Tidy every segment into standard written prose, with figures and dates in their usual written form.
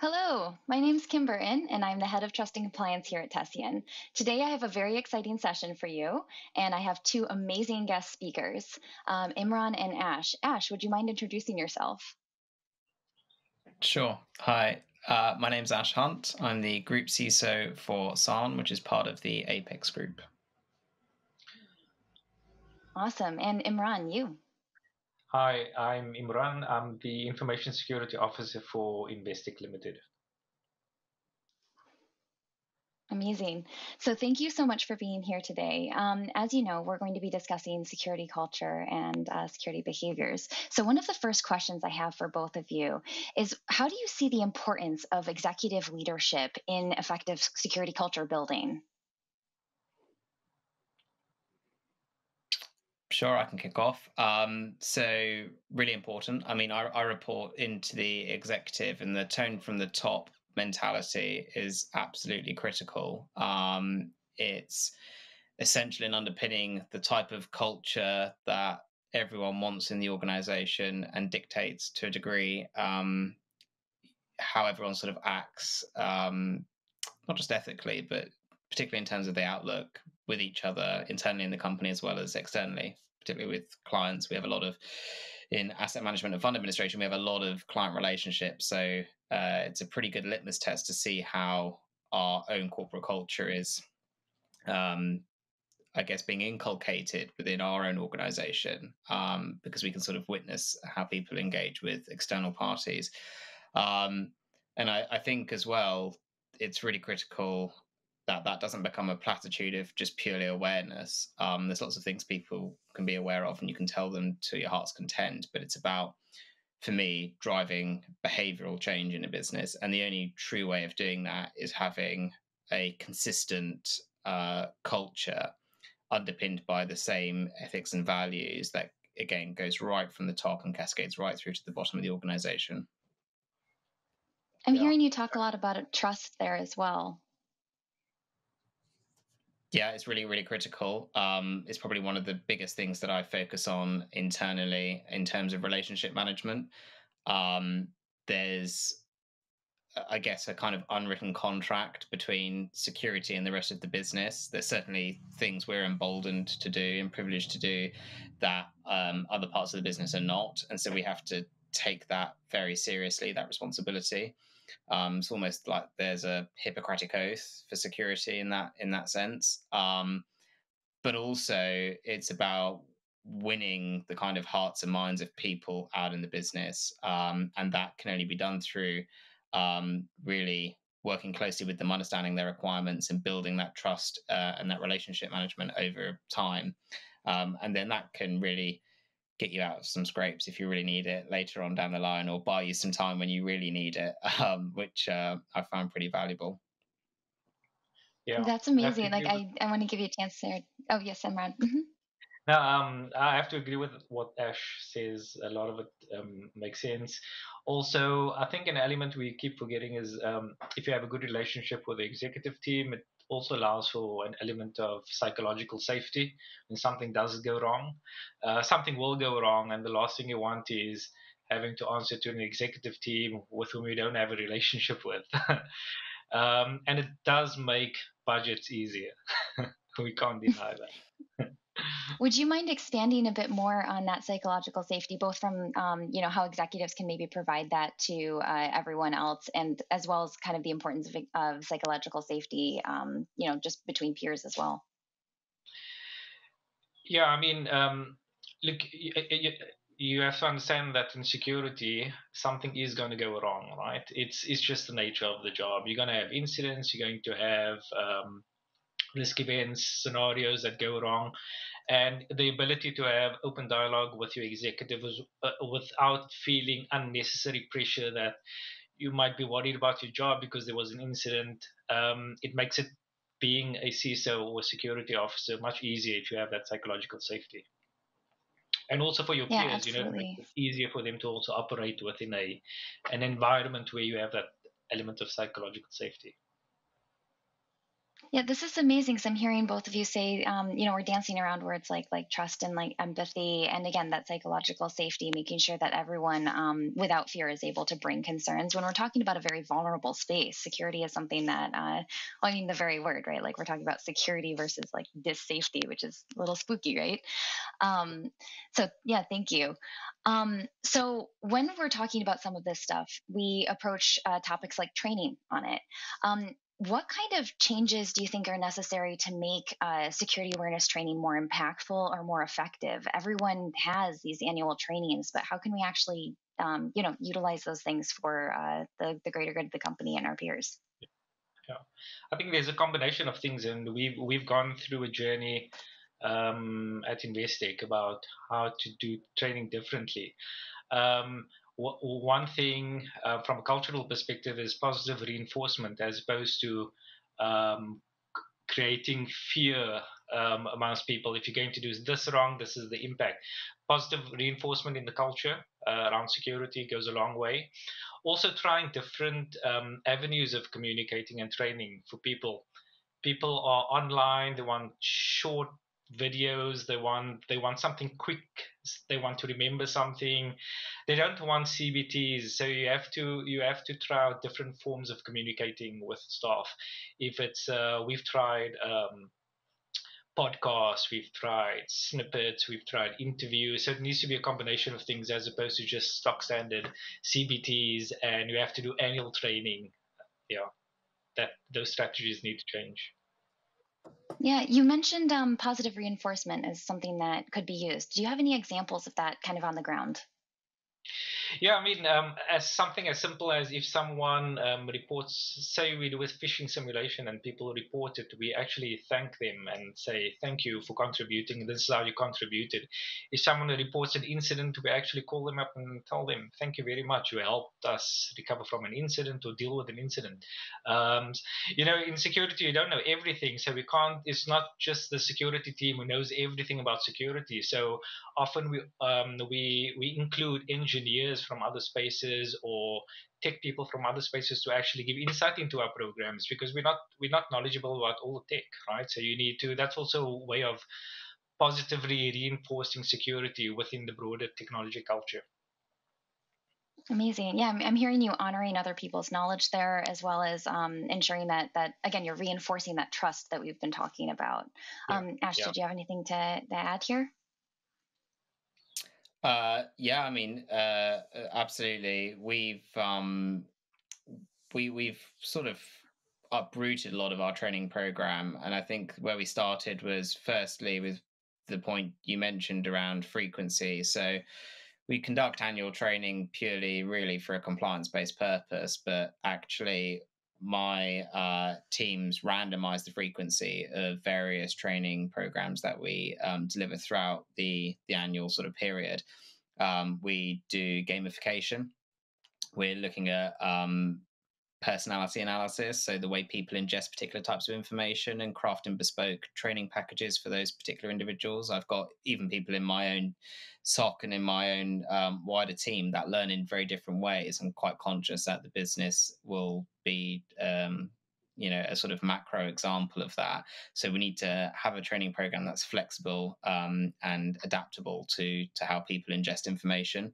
Hello, my name's Kim Burton, and I'm the head of trust and compliance here at Tessian. Today, I have a very exciting session for you, and I have two amazing guest speakers, Imran and Ash. Ash, would you mind introducing yourself? Sure. Hi, my name's Ash Hunt. I'm the Group CISO for SAN, which is part of the Apex Group. Awesome. And Imran, you. Hi, I'm Imran. I'm the Information Security Officer for Investec Limited. Amazing. So, thank you so much for being here today. As you know, we're going to be discussing security culture and security behaviors. So, one of the first questions I have for both of you is how do you see the importance of executive leadership in effective security culture building? Sure, I can kick off. So really important. I mean, I report into the executive, and the tone from the top mentality is absolutely critical. It's essential in underpinning the type of culture that everyone wants in the organization and dictates to a degree how everyone sort of acts, not just ethically, but particularly in terms of the outlook with each other internally in the company as well as externally, particularly with clients. We have a lot of, in asset management and fund administration, we have a lot of client relationships. So it's a pretty good litmus test to see how our own corporate culture is, um, I guess, being inculcated within our own organization, because we can sort of witness how people engage with external parties. Um, and I think as well, it's really critical that that doesn't become a platitude of just purely awareness. There's lots of things people can be aware of, and you can tell them to your heart's content. But it's about, for me, driving behavioral change in a business, and the only true way of doing that is having a consistent culture underpinned by the same ethics and values that again goes right from the top and cascades right through to the bottom of the organization. I'm Yeah, hearing you talk a lot about trust there as well. Yeah, it's really, really critical. It's probably one of the biggest things that I focus on internally in terms of relationship management. Um, there's, I guess, a kind of unwritten contract between security and the rest of the business. There's certainly things we're emboldened to do and privileged to do that other parts of the business are not. And so we have to take that very seriously, that responsibility. It's almost like there's a Hippocratic oath for security in that sense. But also, it's about winning the kind of hearts and minds of people out in the business, and that can only be done through really working closely with them, understanding their requirements, and building that trust and that relationship management over time. And then that can really get you out of some scrapes if you really need it later on down the line, or buy you some time when you really need it, which I found pretty valuable. yeah. That's I have to amazing. Like agree with. I want to give you a chance there. Oh yes, Imran. Now, I have to agree with what Ash says. A lot of it makes sense. Also, I think an element we keep forgetting is if you have a good relationship with the executive team, it also allows for an element of psychological safety when something does go wrong. Something will go wrong, and the last thing you want is having to answer to an executive team with whom you don't have a relationship with. And it does make budgets easier. We can't deny that. Would you mind expanding a bit more on that psychological safety, both from how executives can maybe provide that to everyone else, and as well as kind of the importance of psychological safety, just between peers as well? Yeah, I mean, look, you have to understand that in security, something is going to go wrong, right? It's just the nature of the job. You're going to have incidents. You're going to have risk events, scenarios that go wrong, and the ability to have open dialogue with your executives without feeling unnecessary pressure that you might be worried about your job because there was an incident. It makes it being a CISO or a security officer much easier if you have that psychological safety. And also for your Yeah, peers, it makes absolutely. it easier for them to also operate within a an environment where you have that element of psychological safety. Yeah, this is amazing. So I'm hearing both of you say, we're dancing around words like trust and like empathy, and again, that psychological safety, making sure that everyone, without fear, is able to bring concerns. When we're talking about a very vulnerable space, security is something that, the very word, right? Like we're talking about security versus like this safety, which is a little spooky, right? Um, so yeah, thank you. So when we're talking about some of this stuff, we approach topics like training on it. What kind of changes do you think are necessary to make security awareness training more impactful or more effective? Everyone has these annual trainings, but how can we actually, utilize those things for the greater good of the company and our peers? Yeah, I think there's a combination of things, and we've gone through a journey at Investec about how to do training differently. One thing from a cultural perspective is positive reinforcement, as opposed to um, creating fear amongst people. If you're going to do this wrong, this is the impact. Positive reinforcement in the culture around security goes a long way. Also, trying different avenues of communicating and training for people. People are online, they want short videos, they want something quick, they want to remember something, they don't want CBTs. So you have to try out different forms of communicating with staff. If it's we've tried podcasts, we've tried snippets, we've tried interviews. So it needs to be a combination of things, as opposed to just stock standard CBTs and you have to do annual training. Yeah, that those strategies need to change. Yeah, you mentioned positive reinforcement as something that could be used. Do you have any examples of that kind of on the ground? Yeah, I mean, as something as simple as if someone reports, say we do a phishing simulation and people report it, we actually thank them and say, thank you for contributing. This is how you contributed. If someone reports an incident, we actually call them up and tell them, thank you very much. You helped us recover from an incident or deal with an incident. Um, in security, you don't know everything. So we can't, it's not just the security team who knows everything about security. So often we include engineers from other spaces or tech people from other spaces to actually give insight into our programs, because we're not knowledgeable about all the tech, right? So you need to, that's also a way of positively reinforcing security within the broader technology culture. Amazing. Yeah, I'm hearing you honoring other people's knowledge there, as well as ensuring that again you're reinforcing that trust that we've been talking about. Yeah, Ash, yeah. did you have anything to add here? Yeah, I mean, absolutely. We've sort of uprooted a lot of our training program, and I think where we started was firstly with the point you mentioned around frequency. So we conduct annual training purely, really, for a compliance-based purpose, but actually my teams randomize the frequency of various training programs that we deliver throughout the annual sort of period. We do gamification. We're looking at personality analysis, so the way people ingest particular types of information, and crafting bespoke training packages for those particular individuals. I've got even people in my own SOC and in my own wider team that learn in very different ways. I'm quite conscious that the business will be a sort of macro example of that. So we need to have a training program that's flexible and adaptable to how people ingest information.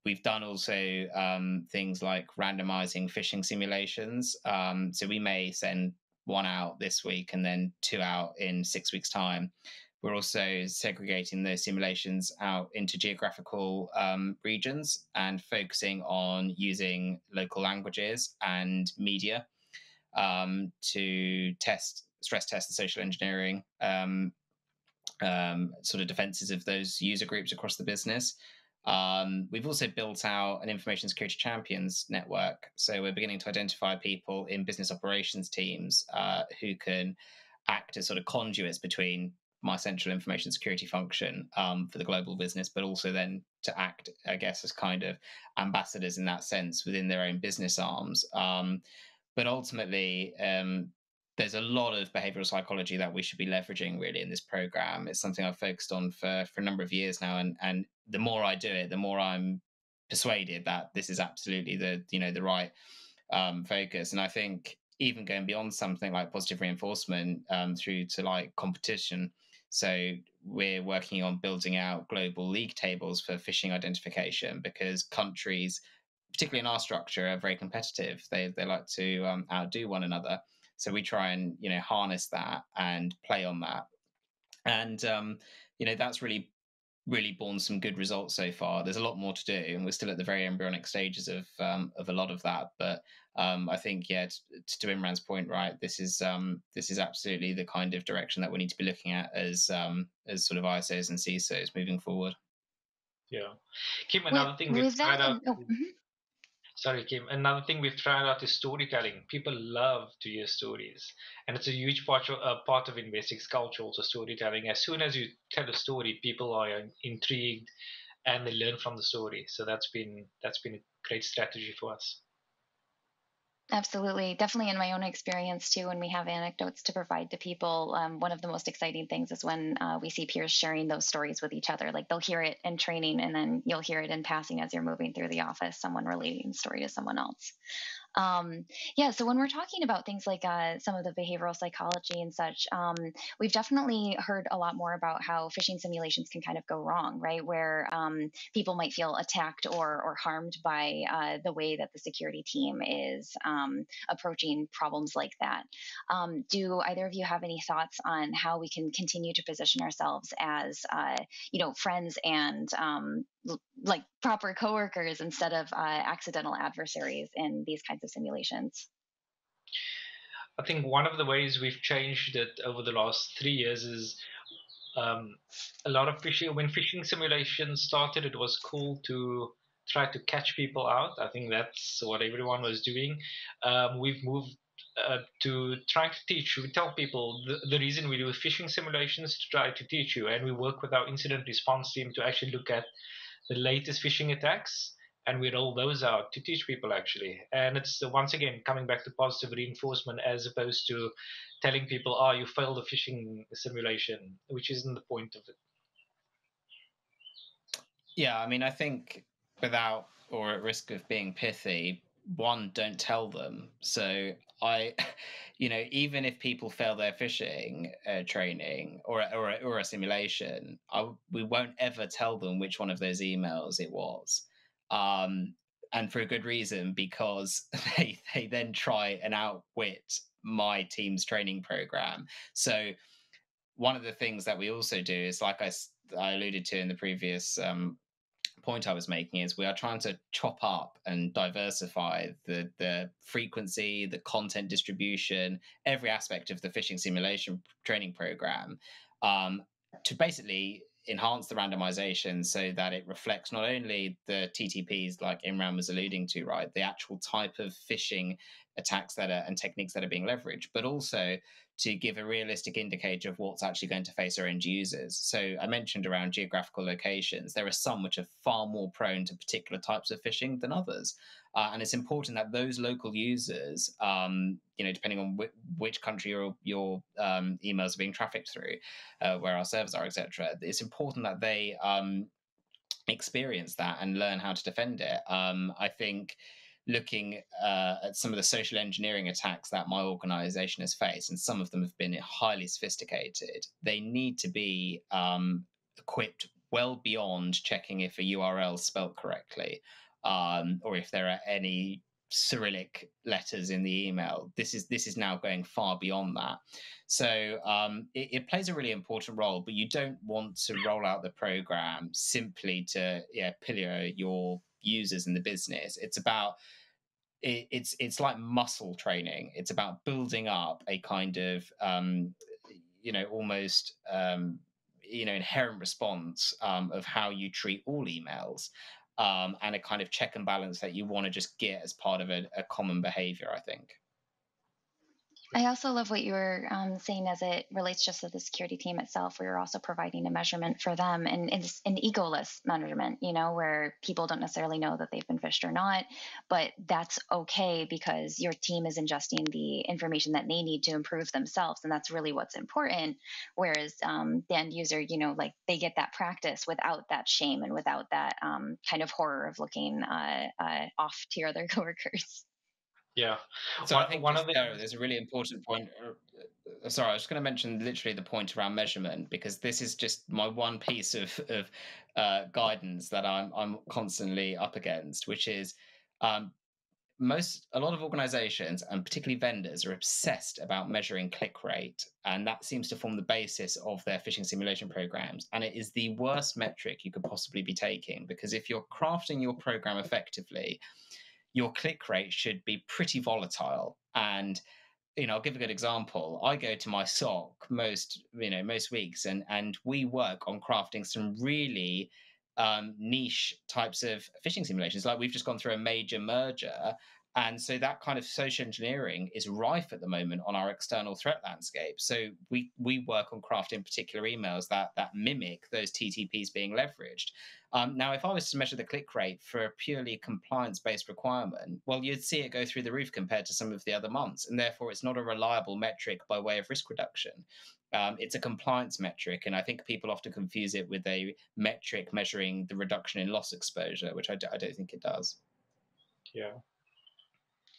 We've done also things like randomizing phishing simulations. So we may send one out this week and then two out in 6 weeks' time. We're also segregating those simulations out into geographical regions and focusing on using local languages and media to stress test the social engineering sort of defenses of those user groups across the business. We've also built out an information security champions network. So we're beginning to identify people in business operations teams who can act as sort of conduits between my central information security function for the global business, but also then to act, I guess, as kind of ambassadors in that sense within their own business arms. But ultimately, there's a lot of behavioral psychology that we should be leveraging really in this program. It's something I've focused on for a number of years now, and the more I do it, the more I'm persuaded that this is absolutely the right focus. And I think even going beyond something like positive reinforcement through to like competition. So we're working on building out global league tables for phishing identification, because countries, particularly in our structure, are very competitive. They like to outdo one another. So we try and harness that and play on that, and that's really borne some good results so far. There's a lot more to do, and we're still at the very embryonic stages of a lot of that. But I think, yeah, to Imran's point, right, this is absolutely the kind of direction that we need to be looking at as sort of ISOs and CISOs moving forward. Yeah, Kim, another thing we've with that, tried out. Sorry, Kim. Another thing we've tried out is storytelling. People love to hear stories, and it's a huge part of Investix culture. Also, storytelling. As soon as you tell a story, people are intrigued, and they learn from the story. So that's been a great strategy for us. Absolutely. Definitely in my own experience too, when we have anecdotes to provide to people, one of the most exciting things is when we see peers sharing those stories with each other. Like they'll hear it in training, and then you'll hear it in passing as you're moving through the office, someone relating the story to someone else. Yeah, so when we're talking about things like some of the behavioral psychology and such, we've definitely heard a lot more about how phishing simulations can kind of go wrong, right? Where people might feel attacked or harmed by the way that the security team is approaching problems like that. Do either of you have any thoughts on how we can continue to position ourselves as, friends and like proper coworkers instead of accidental adversaries in these kinds of simulations? I think one of the ways we've changed it over the last 3 years is um, a lot of phishing. When phishing simulations started, it was cool to try to catch people out. I think that's what everyone was doing. We've moved to trying to teach. We tell people the reason we do phishing simulations to try to teach you, and we work with our incident response team to actually look at the latest phishing attacks, and we roll those out to teach people actually. And it's once again coming back to positive reinforcement as opposed to telling people, "Oh, you failed a phishing simulation," which isn't the point of it. Yeah, I mean, I think, without or at risk of being pithy, one, don't tell them. So I, even if people fail their phishing training or a simulation, we won't ever tell them which one of those emails it was, um, and for a good reason, because they then try and outwit my team's training program. So one of the things that we also do is, like I alluded to in the previous point I was making, is we are trying to chop up and diversify the frequency, the content distribution, every aspect of the phishing simulation training program, to basically enhance the randomization so that it reflects not only the TTPs like Imran was alluding to, right, the actual type of phishing attacks and techniques that are being leveraged, but also to give a realistic indicator of what's actually going to face our end users. So I mentioned around geographical locations, there are some which are far more prone to particular types of phishing than others. And it's important that those local users, depending on which country your emails are being trafficked through, where our servers are, etc., it's important that they experience that and learn how to defend it. I think looking at some of the social engineering attacks that my organization has faced, and some of them have been highly sophisticated, they need to be equipped well beyond checking if a URL is spelt correctly, or if there are any Cyrillic letters in the email. This is now going far beyond that. So it plays a really important role, but you don't want to roll out the program simply to pillar your users in the business. It's about it's like muscle training. It's about building up a kind of almost inherent response of how you treat all emails, and a kind of check and balance that you want to just get as part of a common behavior, I think. I also love what you were saying as it relates just to the security team itself. We were also providing a measurement for them, and it's an egoless measurement, where people don't necessarily know that they've been phished or not, but that's okay because your team is ingesting the information that they need to improve themselves, and that's really what's important. Whereas the end user, like they get that practice without that shame and without that kind of horror of looking off to your other coworkers. Yeah. So I think One just of the there's a really important point. Sorry, I was going to mention literally the point around measurement, because this is just my one piece of guidance that I'm constantly up against, which is um, a lot of organizations and particularly vendors are obsessed about measuring click rate, and that seems to form the basis of their phishing simulation programs. And it is the worst metric you could possibly be taking, because if you're crafting your program effectively, your click rate should be pretty volatile. And I'll give a good example. I go to my SOC most weeks, and we work on crafting some really niche types of phishing simulations. Like, we've just gone through a major merger, and so that kind of social engineering is rife at the moment on our external threat landscape. So we work on crafting particular emails that mimic those TTPs being leveraged. Now, if I was to measure the click rate for a purely compliance-based requirement, well, you'd see it go through the roof compared to some of the other months, and therefore it's not a reliable metric by way of risk reduction. It's a compliance metric, and I think people often confuse it with a metric measuring the reduction in loss exposure, which I don't think it does. Yeah.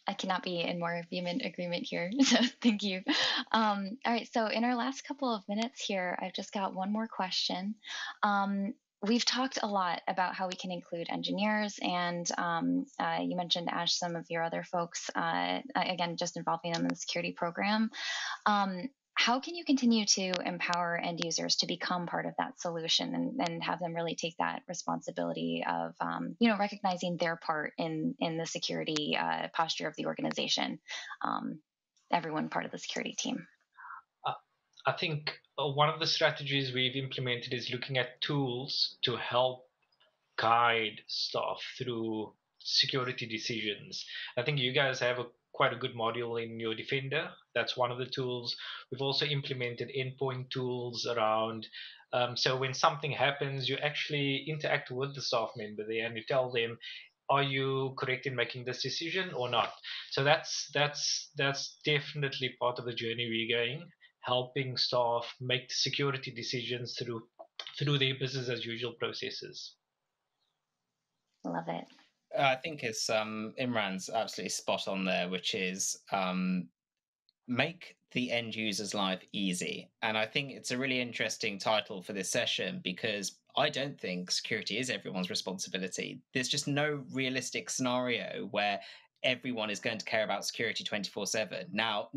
I cannot be in more vehement agreement here. So thank you. All right. So in our last couple of minutes here, I've just got one more question. We've talked a lot about how we can include engineers, and you mentioned, Ash, some of your other folks, again, just involving them in the security program. How can you continue to empower end users to become part of that solution, and have them really take that responsibility of recognizing their part in the security posture of the organization, everyone part of the security team? I think one of the strategies we've implemented is looking at tools to help guide staff through security decisions. I think you guys have quite a good module in your Defender. That's one of the tools. We've also implemented endpoint tools around. So when something happens, you actually interact with the staff member there and you tell them, are you correct in making this decision or not? So that's definitely part of the journey we're going, helping staff make security decisions through their business as usual processes. Love it. I think it's Imran's absolutely spot on there, which is make the end user's life easy. And I think it's a really interesting title for this session, because I don't think security is everyone's responsibility. There's just no realistic scenario where everyone is going to care about security 24/7. Now,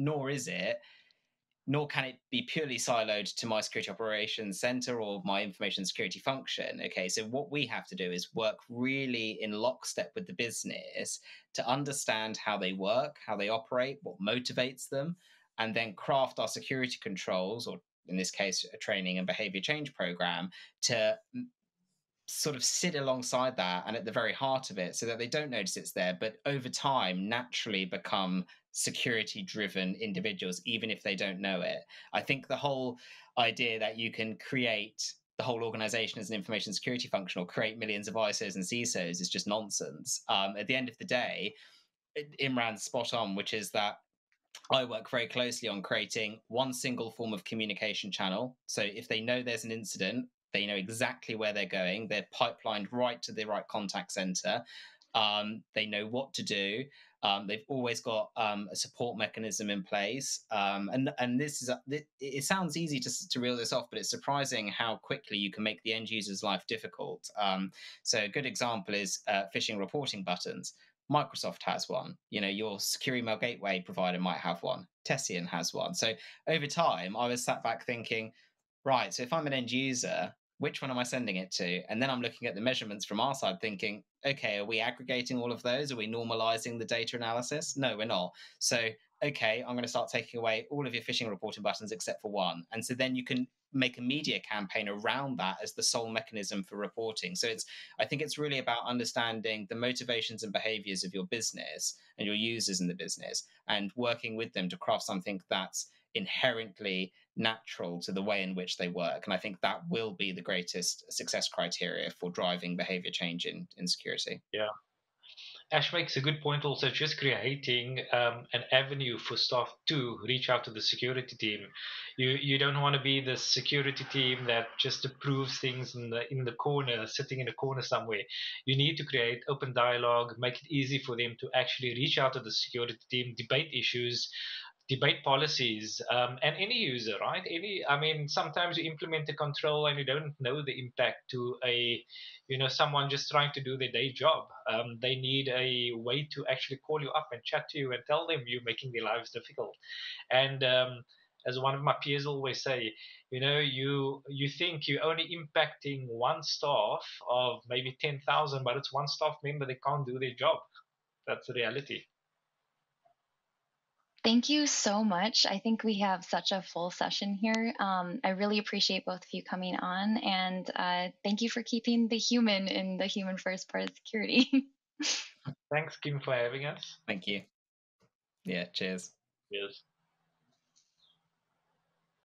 nor can it be purely siloed to my security operations center or my information security function. Okay, so what we have to do is work really in lockstep with the business to understand how they work, how they operate, what motivates them, and then craft our security controls, or in this case, a training and behavior change program, to sort of sit alongside that and at the very heart of it, so that they don't notice it's there, but over time naturally become security driven individuals, even if they don't know it. I think the whole idea that you can create the whole organization as an information security function, or create millions of ISOs and CISOs, is just nonsense. At the end of the day, Imran's spot on, which is that I work very closely on creating one single form of communication channel. So if they know there's an incident, they know exactly where they're going. They're pipelined right to the right contact center. They know what to do. They've always got a support mechanism in place. And this is it sounds easy to reel this off, but it's surprising how quickly you can make the end user's life difficult. So a good example is phishing reporting buttons. Microsoft has one. Your secure email gateway provider might have one. Tessian has one. So over time, I was sat back thinking, right, so if I'm an end user, which one am I sending it to? And then I'm looking at the measurements from our side thinking, okay, are we aggregating all of those? Are we normalizing the data analysis? No, we're not. So, okay, I'm going to start taking away all of your phishing reporting buttons except for one. And so then you can make a media campaign around that as the sole mechanism for reporting. So I think it's really about understanding the motivations and behaviors of your business and your users in the business, and working with them to craft something that's inherently natural to the way in which they work. And I think that will be the greatest success criteria for driving behavior change in security. Yeah. Ash makes a good point also, just creating an avenue for staff to reach out to the security team. You don't want to be the security team that just approves things in the corner, sitting in a corner somewhere. You need to create open dialogue, make it easy for them to actually reach out to the security team, debate issues, debate policies, and any user, right? I mean, sometimes you implement a control and you don't know the impact to someone just trying to do their day job. They need a way to actually call you up and chat to you and tell them you're making their lives difficult. And as one of my peers always say, you think you're only impacting one staff of maybe 10,000, but it's one staff member, they can't do their job. That's the reality. Thank you so much. I think we have such a full session here. I really appreciate both of you coming on, and thank you for keeping the human in the human first part of security. Thanks, Kim, for having us. Thank you. Yeah, cheers. Cheers.